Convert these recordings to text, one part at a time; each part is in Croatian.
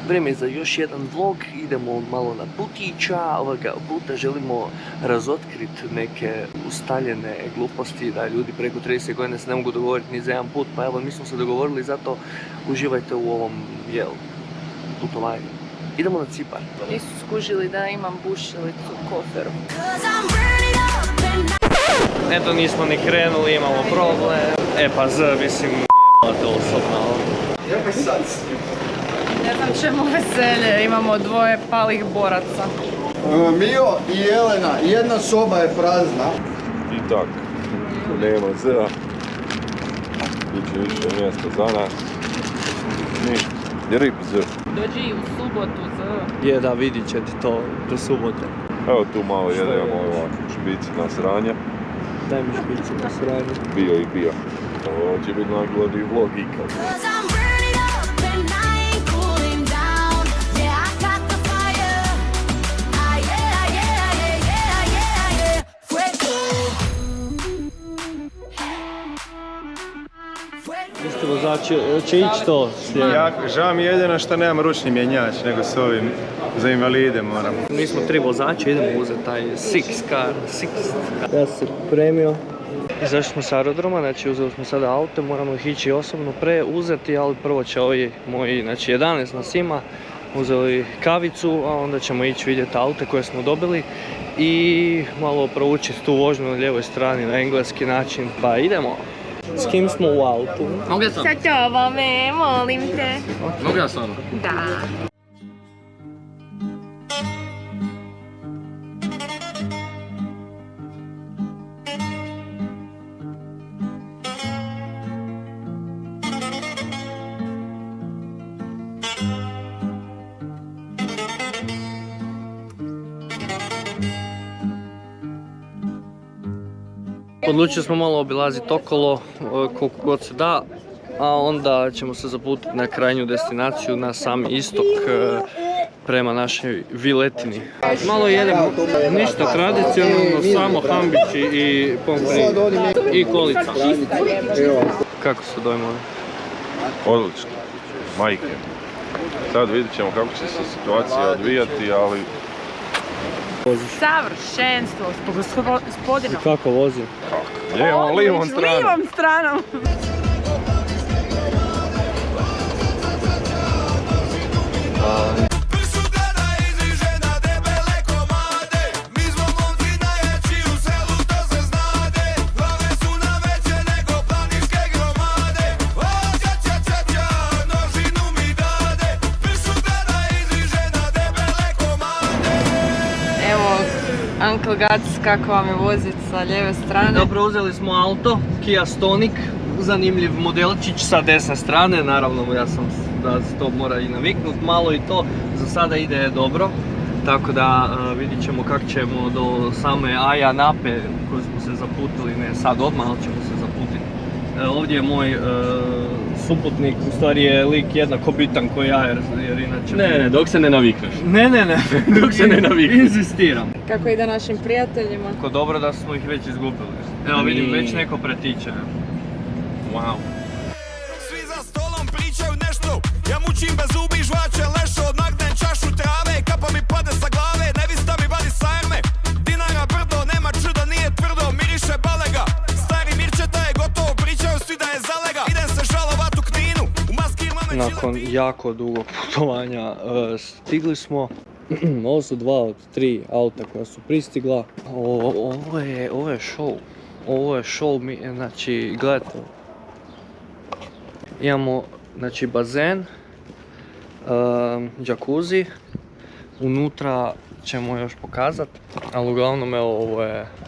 Vrijeme je za još jedan vlog, idemo malo na putića, ovoga puta želimo razotkriti neke ustaljene gluposti da ljudi preko 30 godina se ne mogu dogovoriti ni za jedan put, pa evo mi smo se dogovorili, zato uživajte u ovom putovanju. Idemo na Cipar. Nisu skužili da imam bušilicu u koferu. Eto, nismo ni krenuli, imamo problem. Pa mislim, je***la to osobno. Ja me sad snim. Ne znam čemu veselje, imamo dvoje palih boraca. Mio i Jelena, jedna soba je prazna. I tak, nema zera. Biće više mjesta za nas. Ništa, rip zer. Dođi u subotu za... Je da, vidit ćete to do subote. Evo tu malo jedemo ovako špici na sranje. Daj mi špici na sranje. Bio i bio. Ovo će biti najglediji vlog ikad. Jeste vozači, će ići to slijedno? Žao mi je jedino što nemam ručni mjenjač, nego s ovim za invalide moram. Mi smo 3 vozača, idemo uzeti taj Six car. Ja sam se premio. Izašli smo s aerodroma, znači uzeli smo sada auto, moramo ih ići osobno preuzeti, ali prvo će ovi moji, znači 11 nas ima, uzeli kavicu, a onda ćemo ići vidjeti aute koje smo dobili i malo proučiti tu vožnju na lijevoj strani na engleski način, pa idemo. S kim smo u autu? Mogu ja sam? Sa tobome, molim te. Mogu ja sam? Da. Odlučili smo malo obilaziti okolo koliko god se da, a onda ćemo se zaputiti na krajnju destinaciju, na sami istok prema našoj viletini. Malo jedemo, ništa tradicionalno, samo hambići i pompri i kolica. Kako su dojmovi? Odlično, majke. Sad vidit ćemo kako će se situacija odvijati, ali... Savršenstvo, gospodinom. Kako vozi? Lijevom stranom. Lijevom stranom. Uncle Guts, kako vam je voziti sa lijeve strane? Dobro, uzeli smo auto, Kia Stonic, zanimljiv modelčić sa desne strane, naravno ja sam da se to mora i naviknut malo i to, za sada ide dobro, tako da vidit ćemo kako ćemo do same Aja Nape koju smo se zaputili, ne sad odmah, ali ćemo se zaputiti. Ovdje je moj suputnik, u stvari je lik jednako bitan koji ja, jer inače... Ne, dok se ne navikneš. Ne, Dok se ne navikneš. Inzistiram. Kako ide našim prijateljima? Tako dobro da smo ih već izgubili. Evo vidim, već neko pretiče. Wow. Svi za stolom pričaju nešto, ja mučim bez zubi, žvače lešo, odmagnem čašu trave, kapa mi pade sa glave, nevista mi vadi sajme. Dinara brdo, nema čuda, nije tvrdo, miriše balega. Stari Mirčeta je gotovo, pričaju svi da je zalega. Idem se žalovat u Kninu, u maski imame čile. Nakon jako dugog putovanja stigli smo. Ovo su 2 od 3 auta koja su pristigla. Ovo je show. Ovo je show, znači gledajte. Imamo znači bazen, džakuzi, unutra ćemo još pokazati, ali uglavnom evo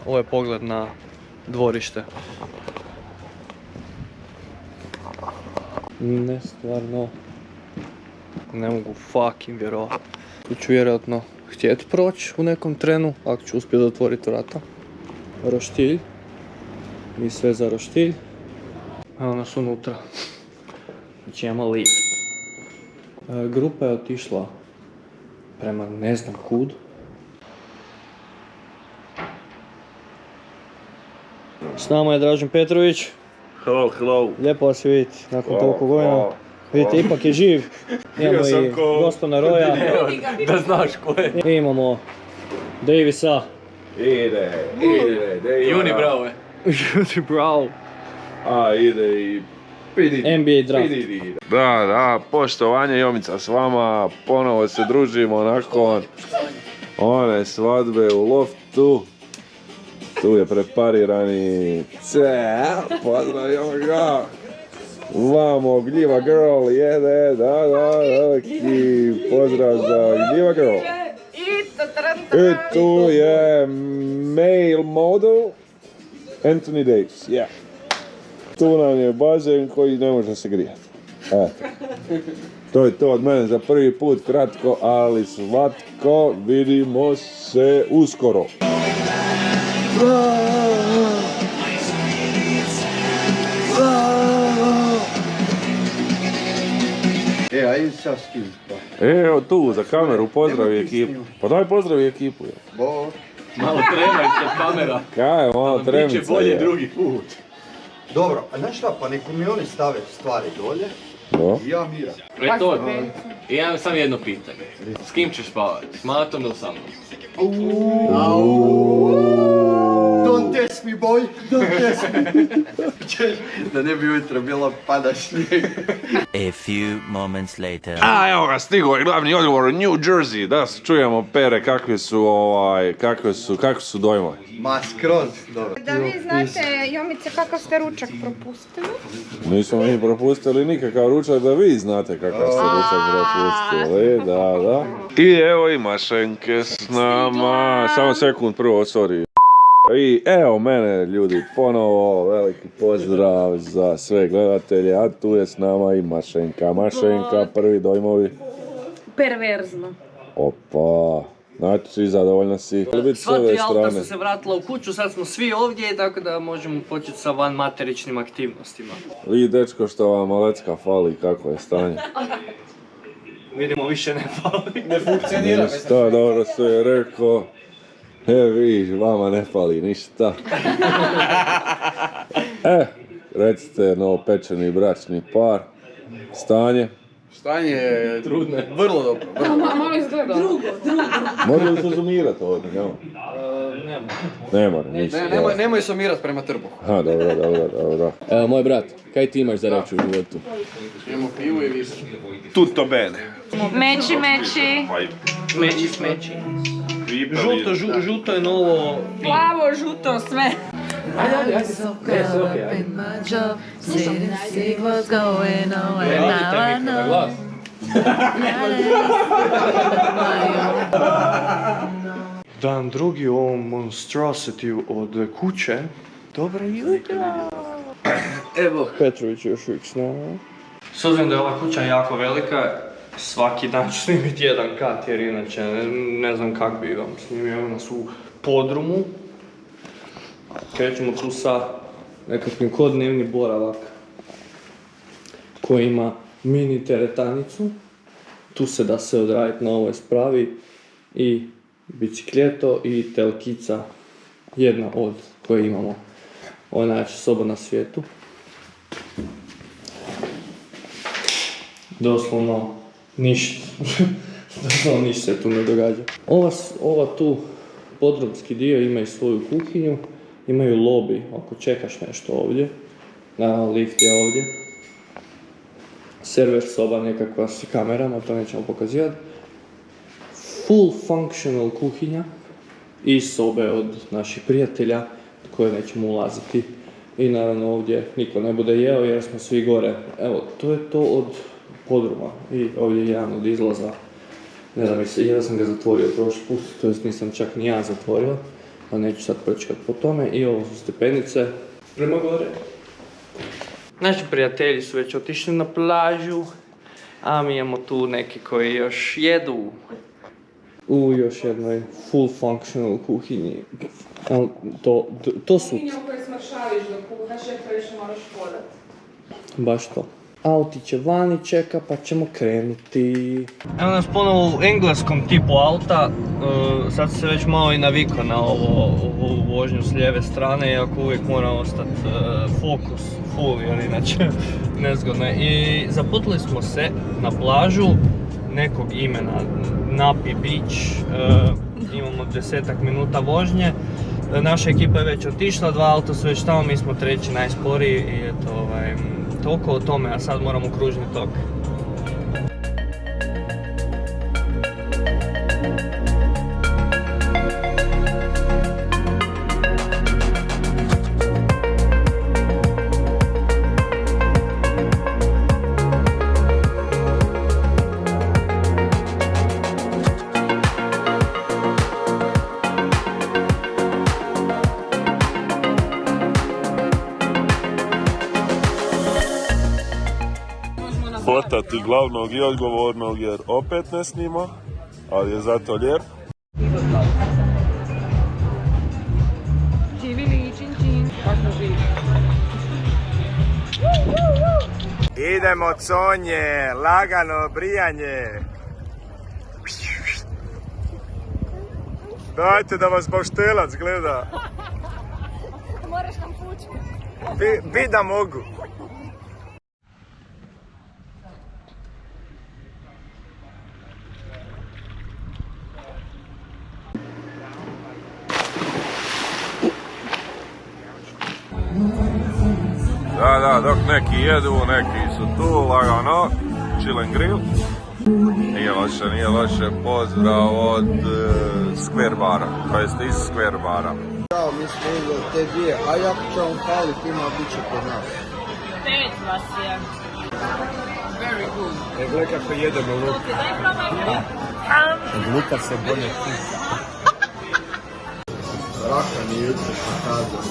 ovo je pogled na dvorište. Ne, stvarno, ne mogu fucking vjerovati. Tu ću vjerojatno htjeti proći u nekom trenu, ako ću uspjeti otvoriti vrata. Roštilj, i sve za roštilj. Evo nas unutra. Znači imamo lift. Grupa je otišla prema ne znam kud. S nama je Dražen Petrović. Hello. Lijepo vas vidjeti nakon toliko godina. Vidite, ipak je živ. Imamo sam i ko- gospodina Roja. Da znaš ko je. I imamo Davisa. Ide, Juni, bravo je. Judy Brown. A, ide i... NBA draft. Da, poštovanje Jomica s vama, ponovo se družimo nakon one svadbe u loftu. Tu je preparirani pozdravimo ga. Vamo, Gljiva Girl jede, da, veliki pozdrav za Gljiva Girl. I tu je male model Anthony Davis, yeah. Tu nam je bazen koji ne može se grijati. Eto. To je to od mene za prvi put, kratko, ali slatko. Vidimo se uskoro. Ajde sad s kim pa. Evo tu, za kameru, pozdravi ekipu. Pa daj pozdravi ekipu. Je. Bo. Malo tremaj se kamera. Kaj, malo tremica. Biće bolje je. drugi put. Dobro, a znaš šta, pa neko mi oni stave stvari dolje No. i ja miram. To, i ja imam samo jedno pitanje. S kim ćeš spavati? S Matom ili sa mnom? Don't test me boy, don't test me. Da ne bi ujutro bilo pada snijeg. A few moments later. A evo ga, stigo je glavni odgovor u New Jersey. Da se čujemo, Pere, kakvi su dojmovi. Ma skroz, dobro. Da vi znate, Jomice, kakav ste ručak propustili? Nismo mi propustili nikakav ručak, da vi znate kakav ste ručak propustili, da. I evo i Mašenke s nama, samo sekund prvo, sorry. I evo mene, ljudi, ponovo veliki pozdrav za sve gledatelje, a tu je s nama i Mašenka. Mašenka, prvi dojmovi. Perverzno. Opa, znači zadovoljna si. Sva tri auta su se vratila u kuću, sad smo svi ovdje, tako da možemo početi sa vanmateričnim aktivnostima. Vi, dečko, što vam Malecka fali, kako je stanje? Vidimo, više ne fali. Ne funkcionira. Ništa, dobro se je rekao. Vi, vama ne fali ništa. Recite, novopečeni bračni par. Stanje? Stanje je vrlo dobro. Malo izgleda. Može li se zoomirati ovdje? Ne mora, ništa. Nemoj sumirat prema trbuhu. Ha, dobro. Evo, moj brat, kaj ti imaš za reći u životu? Imamo pivu i viski. Tutto bene. Meči. Smeći. Žuto je novo. Plavo, žuto, sve. Dan drugi u ovom monstrosity od kuće. Dobro jutro. Evo, Petrović je još uvijek s nama. S obzirom da je ova kuća jako velika, svaki dan ću snimiti jedan kat jer inače ne znam kako bi vam snimio. Evo nas u podrumu. Krećemo tu sa nekakvim kodnevni boravak koji ima mini teretanicu. Tu se da se odraditi na ovoj spravi i bicikleto i telkica, jedna od koje imamo. Ovo je najjača soba na svijetu. Doslovno ništa se tu ne događa. Ova tu podrumski dio ima i svoju kuhinju, imaju lobby ako čekaš nešto ovdje. Naravno, lift je ovdje. Server soba nekakva s kamerama, to nećemo pokazivati. Full functional kuhinja i sobe od naših prijatelja koje nećemo ulaziti. I naravno ovdje niko ne bude jeo jer smo svi gore. Evo, to je to od podruma i ovdje je jedan od izlaza. Ne znam, ja sam ga zatvorio prošli put, to jest nisam čak ni ja zatvorio, a neću sad pročekati po tome. I ovo su stepenice prema gore. Naši prijatelji su već otišli na plažu, a mi imamo tu neki koji još jedu. U još jednoj full functional kuhinji. To su... Kuhinju koju smršaviš dok kuhaš jer to više moraš podat. Baš to. autiće vani čeka pa ćemo krenuti. Evo nas ponovo u engleskom tipu auta, sad se već malo i navikao na ovu vožnju s lijeve strane, iako uvijek mora ostati fokus full, jer inače nezgodno je. I zaputili smo se na plažu nekog imena, Napi Beach, imamo 10-ak minuta vožnje. Naša ekipa je već otišla, 2 auta su već tamo, mi smo treći najsporiji i eto, toliko o tome, a sad moramo kružni tok. Fotati glavnog i odgovornog jer opet ne snima, ali je zato lijep. Živili, čin čin. Kako živi? Idemo conje, lagano brijanje. Dajte da vas baštelac gleda. Moraš nam pučku. Vi da mogu. Da, dok neki jedu, neki su tu, lagano, chill and grill. Nije loše, pozdrav od Square bara, to jest iz Square bara. Ćao, mi smo uzeli te dvije, a jako će vam palit, ima bit će kod nas. 5 vas je. Very good. Gle kako jedemo luk. Daj probaj. Luka se bolje tisa. Raka mi jutro pokazao.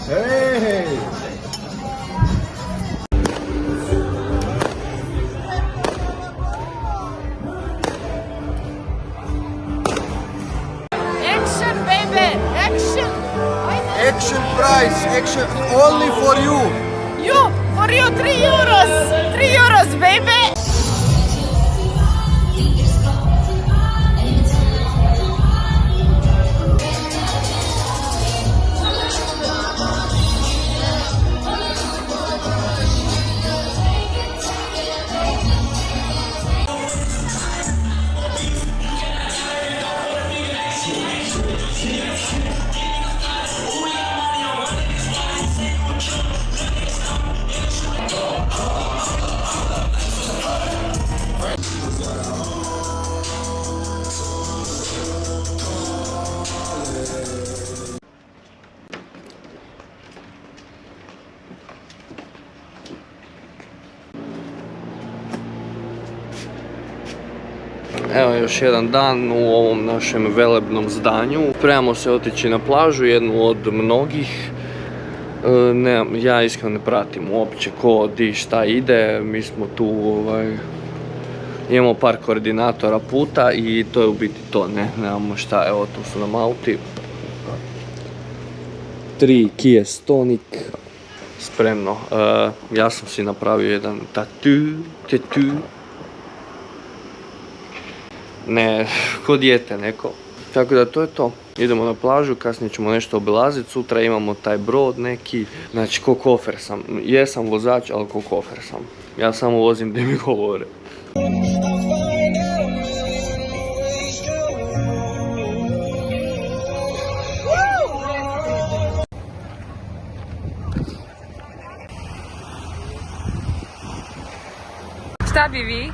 Hej! Action, baby! Action! Action price, action only for you! You! For you, 3 euros! 3 euros, baby! Evo još jedan dan u ovom našem velebnom zdanju. Spremamo se otići na plažu, jednu od mnogih. Ja iskreno ne pratim uopće ko di šta ide. Mi smo tu, imamo par koordinatora puta i to je u biti to, nemamo šta. Evo tu su nam auti. 3 Kia Stonic. Spremno. Ja sam si napravio jedan tatu. Ne, ko dijete neko. Tako da to je to. Idemo na plažu, kasnije ćemo nešto obilaziti, sutra imamo taj brod neki. Znači ko kofer sam. Jesam vozač, ali ko kofer sam. Ja samo vozim gdje mi govore. Šta bi vi?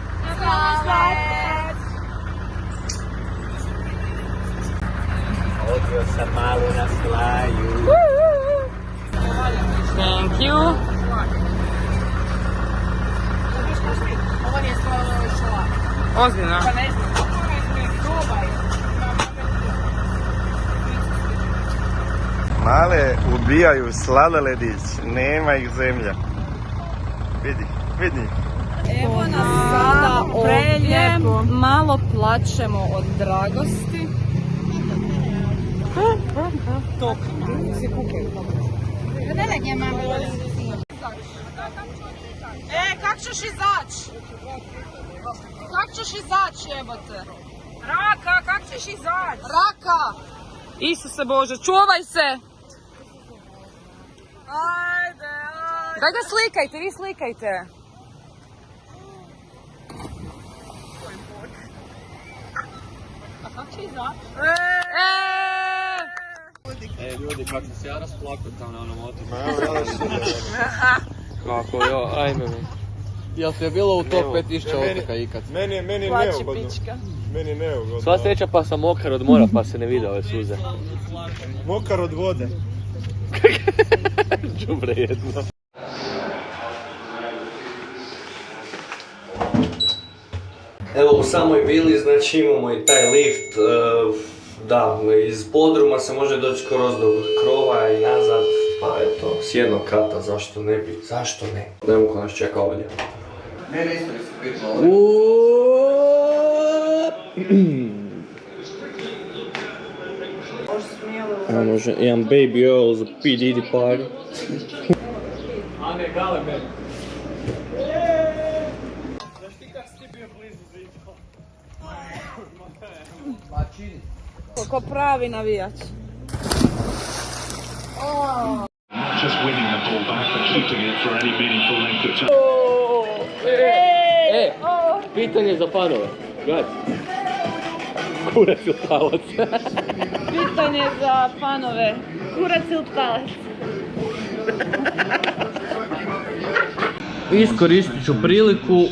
Odio sam malo na slaju. Thank you. Ozbiljno? Male ubijaju sladoledić, nema ih zemlja. Vidi. Evo nas sada ovdje, malo plačemo od dragosti. Top. Kak ćeš izać? Kak ćeš izać, jebote? Raka, kak ćeš izać? Raka! Isuse Bože, čuvaj se! Ajde, ajde! Daj ga slikajte, vi slikajte! A kak će izać? Ljudi, kako se ja rasplakao tamo na onom otoku. Kako, jo, ajme mi. Jel ti je bilo u top 5000 otoka ikad? Meni je neugodno. Meni je neugodno. Sva sreća pa sam mokar od mora pa se ne vide ove suze. Mokar od vode. Đubre jedno. Evo u samoj vili znači imamo i taj lift, da, iz podruma se može doći skroz do krova i nazad, pa eto, s jednog kata, zašto ne bi, zašto ne? Nemo ko nas čeka ovdje. Mene isto nisu pitalo. Može, imam baby oil za P. Diddy party. Ko pravi navijač. Just winning the ball back but keeping it for any meaningful length of time. Pitanje za fanove. Gledaj. Kurac ili palac? Pitanje za fanove. Kurac ili palac? Iskoristit ću priliku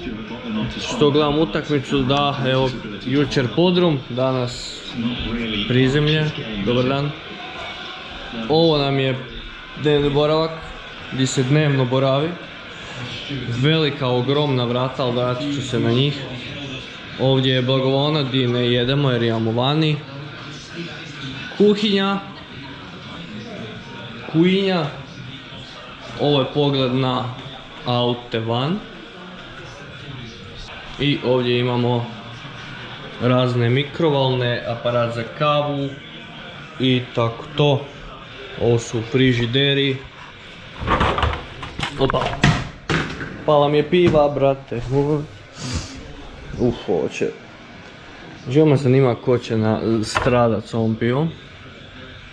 što gledam utakmicu da, evo, jučer podrum, danas prizemlje, dobar dan. Ovo nam je dnevni boravak, gdje se dnevno boravi. Velika, ogromna vrata, ali vratit ću se na njih. Ovdje je blagovona gdje ne jedemo jer imamo vani. Kuhinja. Ovo je pogled na aute van. I ovdje imamo razne mikrovalne, aparat za kavu i tako to. Ovo su frižideri. Opa. Pala mi je piva, brate. Ovo će... Živo me zanima ko će stradat s ovom pivom.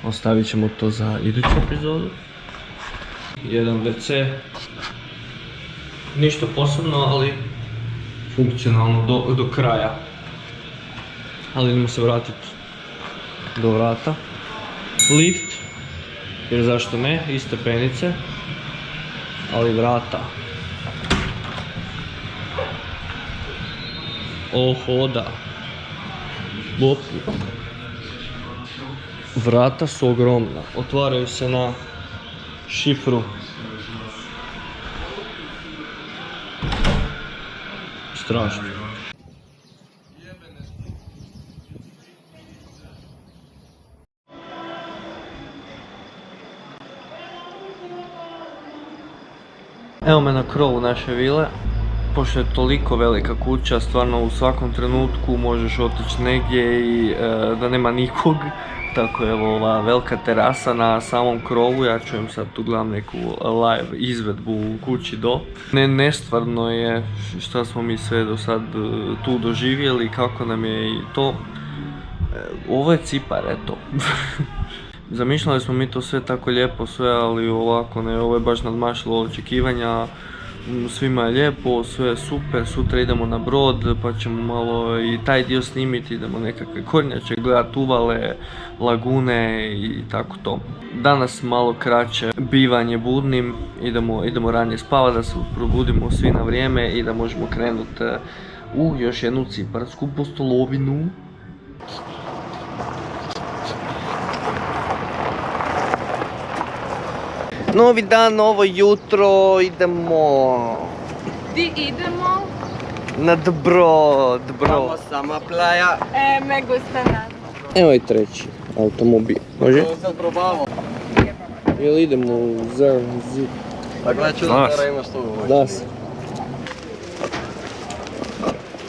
Ostavit ćemo to za iduću epizodu. Jedan WC. Ništa posebno, ali funkcionalno do kraja. Ali idemo se vratiti do vrata. Lift, jer zašto ne, i stepenice, ali vrata. Oho, da. Bop. Vrata su ogromna, otvaraju se na šifru. Strašno. Evo me na krovu naše vile. Pošto je toliko velika kuća, stvarno u svakom trenutku možeš otići negdje i da nema nikog. Tako je evo ova velika terasa na samom krovu, ja čujem sad tu gledam neku live izvedbu u kući do. Nestvarno je šta smo mi sve do sad tu doživjeli, kako nam je i to. Ovo je Cipar, eto. Zamišljali smo mi to sve tako lijepo sve, ali ovako ne, ovo je baš nadmašilo očekivanja. Svima je lijepo, sve je super, sutra idemo na brod pa ćemo malo i taj dio snimiti, idemo nekakve kornjače gledati, uvale, lagune i tako to. Danas malo kraće bivanje budnim, idemo ranije spavati da se probudimo svi na vrijeme i da možemo krenuti u još jednu ciparsku postolovinu. Novi dan, novo jutro, idemo... Di idemo? Na brod. Vamos sama playa. Me gusta nada. Evo i treći automobil, može? To sad probavamo. Jel idemo u Zid? Pa gledaj čudno da imaš tu. Da se.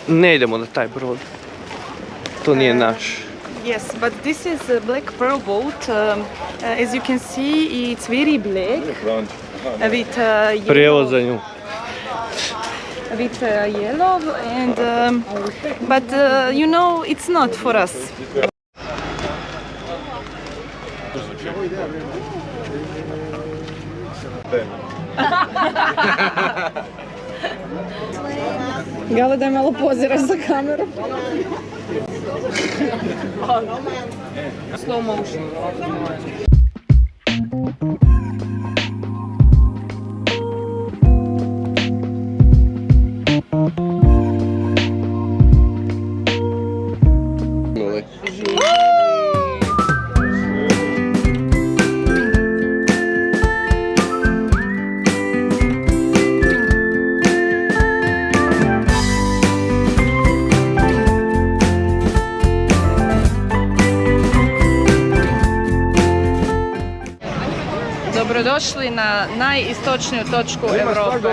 Ne idemo na taj brod. To nije naš. Yes, but this is a black pearl boat. As you can see, it's very black with Prijevod yellow, za nju. with yellow, and but you know, it's not for us. Gale da malo poziraš za kameru. Slow motion. Dobrodošli na najistočniju točku Europe.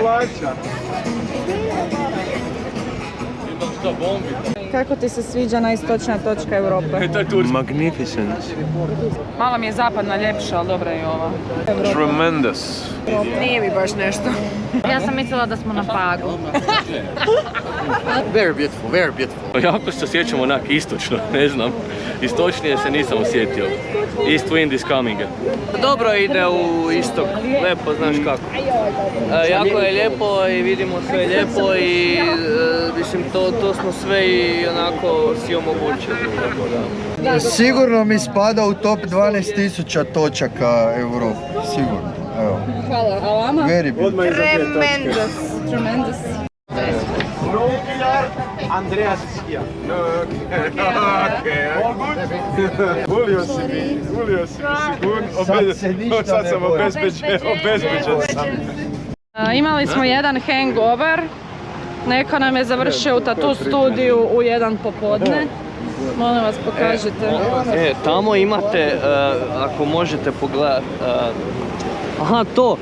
Kako ti se sviđa najistočnija točka Europe? Magnificent. Malo mi je zapadna ljepša, ali dobra je i ova. Tremendous. Nije mi baš nešto. Ja sam mislila da smo na Pagu. Very beautiful, very beautiful. Jako se osjećam onak istočno, ne znam. Istočnije se nisam osjetio. East wind is coming. Dobro ide u istok, lepo, znaš kako. Jako je lijepo i vidimo sve lijepo i mislim to smo sve i onako si omogućili. Sigurno mi spada u top 12.000 točaka Europe. Sigurno. Evo. Hvala, a vama? Very beautiful. Tremendous. Andreas is here. No, okay. All good? Volio si mi sigurno. Sad sam obezbeđen sam. Imali smo jedan hangover. Neko nam je završio u tattoo studiju u 1 popodne. Molim vas, pokažite. Tamo imate, ako možete pogledati, aha to,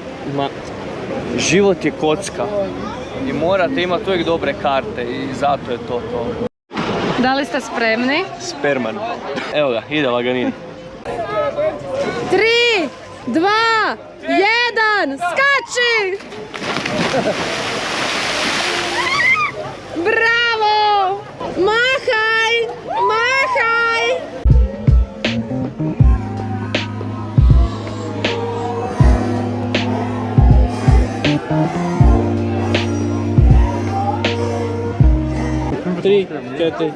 život je kocka i morate imati uvijek dobre karte i zato je to. Da li ste spremni? Sperman. Evo ga, ide laganin. 3, 2, 1, skači! Bravo! Mahaj! Mahaj! Tri, četiri,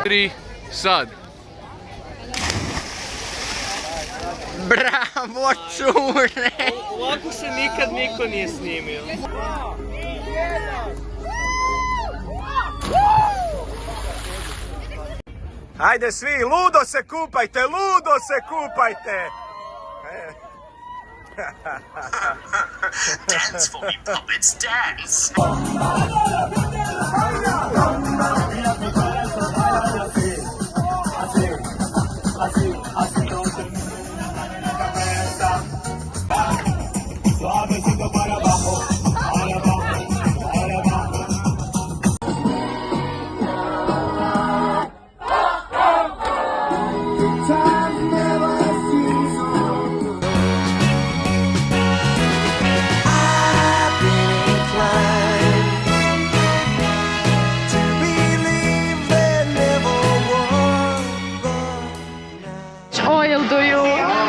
Tri, sad. Bravo, čure! Ovako se nikad niko nije snimio. Ajde svi, ludo se kupajte, ludo se kupajte! Dance for me, puppets, dance. Oil do you?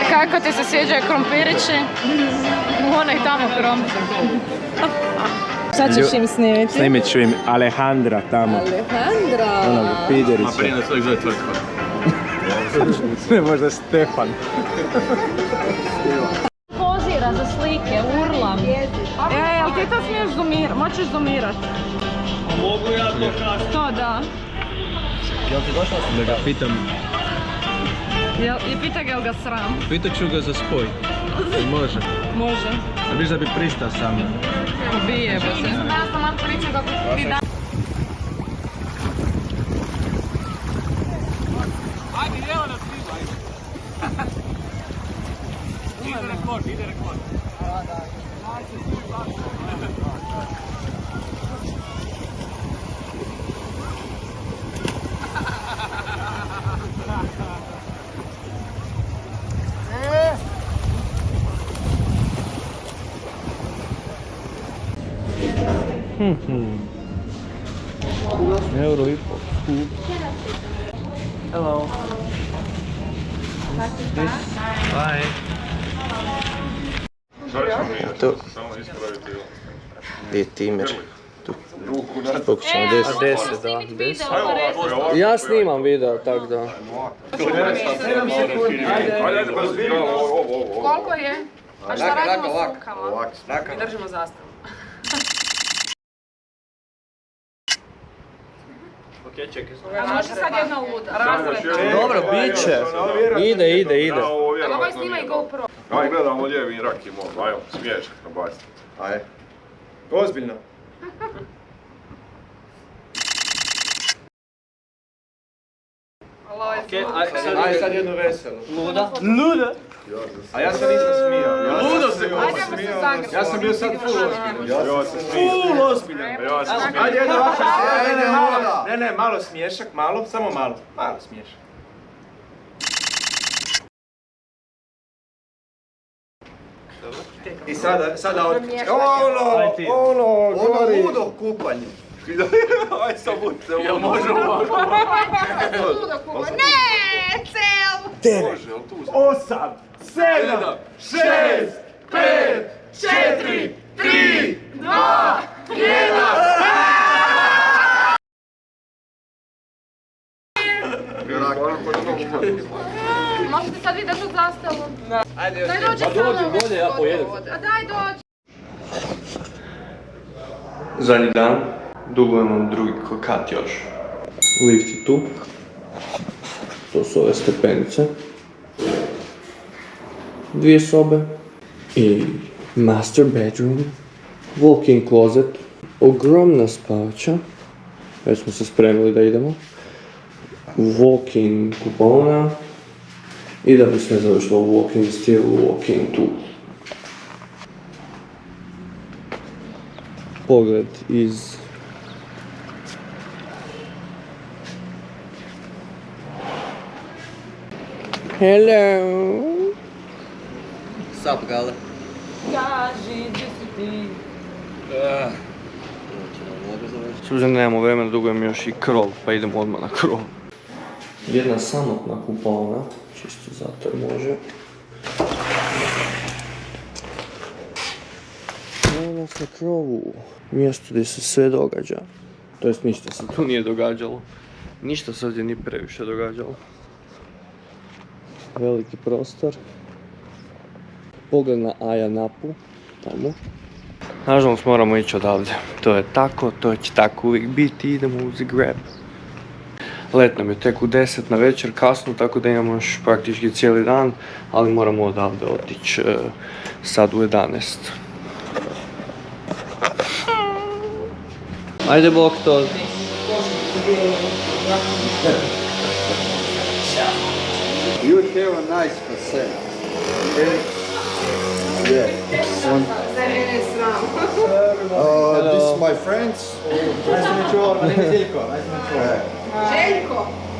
Kako ti se sviđaju krompirići? Onaj tamo krompir. Šta ćeš im snimiti? Snimit ću im Alejandra tamo. Alejandra! Onog Piderića. A prije nas uvijek zove tvrtko. Ne, možda Stefan. Pozira za slike, urlam. Jel ti to smiješ zoomirat? Moćeš zoomirat? Mogu ja to kasnije? To da. Jel ti došla sam? Da ga pitam. I pita ga jel ga sram? Pitat ću ga za spoj. Može. Može. A viš da bi pristao sa mnom. Ubije bo se. Ja sam vam pričam kako ti da. Ajde, evo nas snimaj. Ide rekord. Euro i pol. Hello. Bye. To. Gdje je timer? Tu. Koliko ćemo 10? A 10, da, 10. Ja snimam video, tako da. Koliko je? A šta radimo s rukama? Mi držimo zastavu. A može sad jedna luda? Dobro, bit će. Ide. Ali ovaj snima i GoPro. Aj, gledamo lijevi i raki moj, ajmo, smiješak nabaciti. Ajde. Ozbiljno. Ajde sad jednu veselu. Luda? A ja se nisam smijao. Ludo se smijao. Ja sam bio sad full ozbiljan. Ja se smijem. Full ozbiljan. Ajde jedno ovako. Ne, malo smiješak, malo, samo malo. Malo smiješak. I sada otkrije. Ono ludo kupanje. Aj sam budite, Jel može ovako? Ludo kupanje. Ne, cel! 8, 7, 6, 5, 4, 3, 2, 1. Možete sad vi držati zastavu? Ajde, Daj dođi Pa dođi bolje, ja pojedem. A daj dođi. Zadnji dan, dugujemo drugi kat još. Lift je tu. To su ove stepenice. 2 sobe. I master bedroom. Walk-in closet. Ogromna spavača. Već smo se spremili da idemo. Walk-in kupaona. I da bi sve završilo u walk-in stil, walk-in tu. Pogled iz... Hello! Sup, gale? Kaži, gdje si ti? S obzirom da nemamo vremena, dugujem još i krov, pa idemo odmah na krov. Jedna samotna kupaona, čisto zato je može. Evo nas na krovu, mjesto gdje se sve događa. To jest ništa se tu nije događalo. Ništa se ovdje nije previše događalo. Veliki prostor. Pogled na Ayia Napu, tamo. Nažalost moramo ići odavde. To je tako, to će tako uvijek biti, idemo u Zagreb. Let nam je tek u 10 na večer, kasno, tako da imamo još praktički cijeli dan, ali moramo odavde otići sad u 11. Ajde bok to. You have a nice percent. Yeah. This is my friends. Nice to meet you all. My name is Ilko. Nice to meet you all. Željko!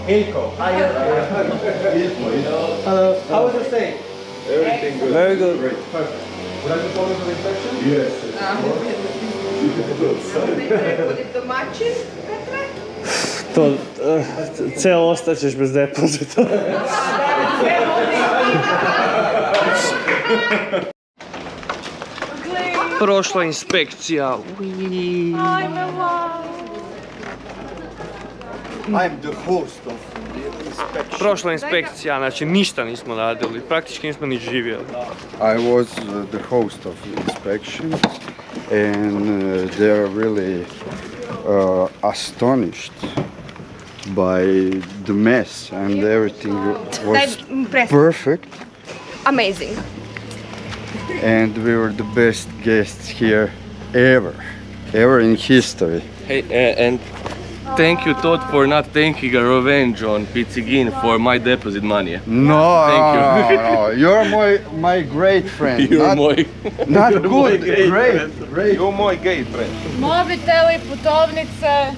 Ilko. Hi. Hello. How was your stay? Everything good. Very good. Great. Perfect. Would I be following for the inspection? Yes. Domaćin, Petre? To, cijelo ostaćeš bez depozita. Prošla inspekcija. Ajme, wow! I'm the host of the inspection. Prošla inspekcija, znači ništa nismo radili, praktički nismo ni živjeli. I was the host of the inspection, and they are really astonished by the mess, and everything was perfect. Amazing. And we were the best guests here ever in history. Hey, and thank you, Todd, for not taking a revenge on Pizzigin for my deposit money. No, Thank you. no, you're my great friend. You're not, my... not you're good, my great great, friend. great. You're moj gay friend. Mobiteli, putovnice.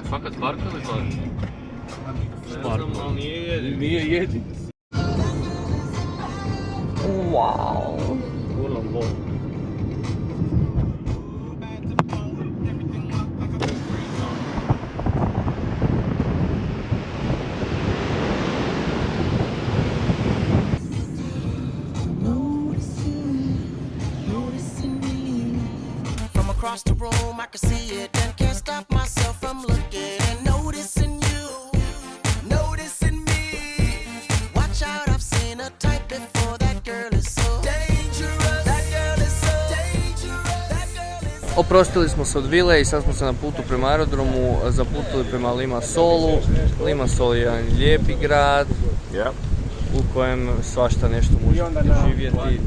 Fakat Sparko ili Zlatan? Sparko. Ali nije jedin. Nije jedin. Wow. Vrlo bol. From across the room, I can see it and can't stop myself from looking and noticing you, noticing me. Watch out, I've seen a type before. That girl is so dangerous. That girl is so dangerous. That girl is so... Oprostili smo se od vile i sad smo se na putu prema aerodromu zaputili prema Limassolu. Limassol je jedan lijepi grad u kojem svašta nešto možete doživjeti,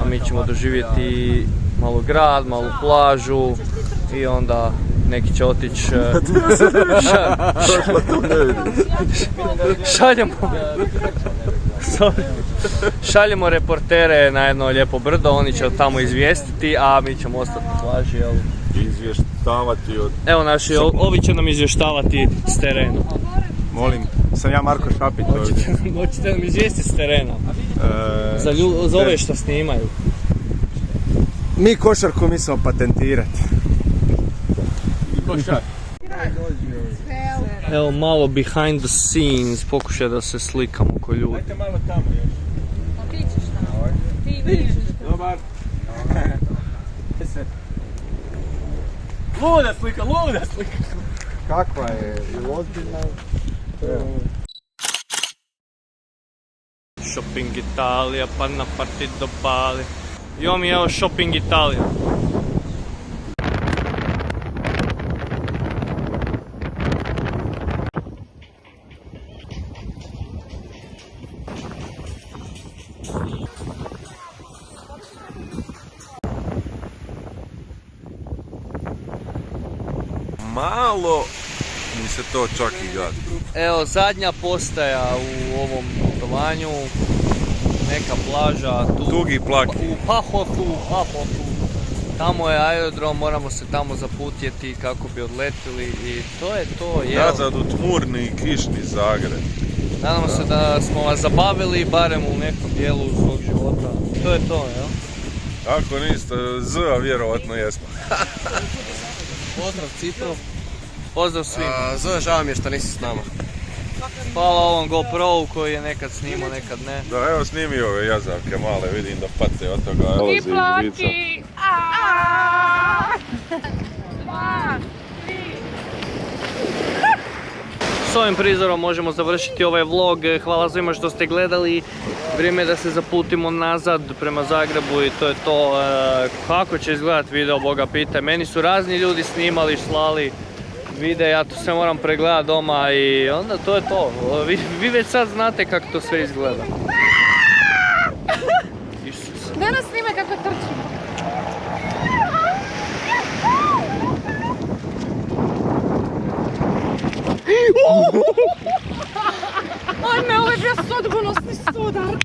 a mi ćemo doživjeti malo grad, malu plažu i onda neki će otići šaljemo reportere na jedno lijepo brdo, oni će tamo izvijestiti, a mi ćemo ostati na plaži. Izvještavati od... Evo naši, ovi će nam izvještavati s terena. Molim, sam ja Marko Šapić. Hoćete nam izvijestiti s terena? Za ove što snimaju. Mi košarku mislimo patentirati. Košar. Evo malo behind the scenes, pokušaj da se slikamo ko ljudi. Ajde malo tamo još. Ti ćeš tamo. Ti nećeš. Dobar. Luda slika, luda slika. Kakva je? Ozbiljna? Shopping Italija, pa na partito Bali. Jo mi evo Shopping Italija. Malo mi se to čak i gadi. Evo zadnja postaja u ovom putovanju. Neka plaža tu. Tugi plaki. U Pahofu. Tamo je aerodrom, moramo se tamo zaputjeti kako bi odletili i to je to. Nazad u tmurni i kišni Zagreb. Nadamo se da smo vas zabavili, barem u nekom dijelu svog života. To je to, jel? Ako niste Z, vjerovatno jesmo. Pozdrav Cipru. Pozdrav svima. Zove, žao mi je što nisi s nama. Hvala ovom GoPro-u koji je nekad snimao, nekad ne. Da, evo snimi ove jazavke male, vidim da pate od toga. Evo I plati. S ovim prizorom možemo završiti ovaj vlog. Hvala svima što ste gledali. Vrijeme je da se zaputimo nazad prema Zagrebu i to je to. Kako će izgledati video, Boga pitaj. Meni su razni ljudi snimali, slali vide, ja to sve moram pregledati doma i onda to je to. Vi već sad znate kako to sve izgleda. Daj nas snime kako trčimo. O ne, ovo je bio sudbonosni sudar.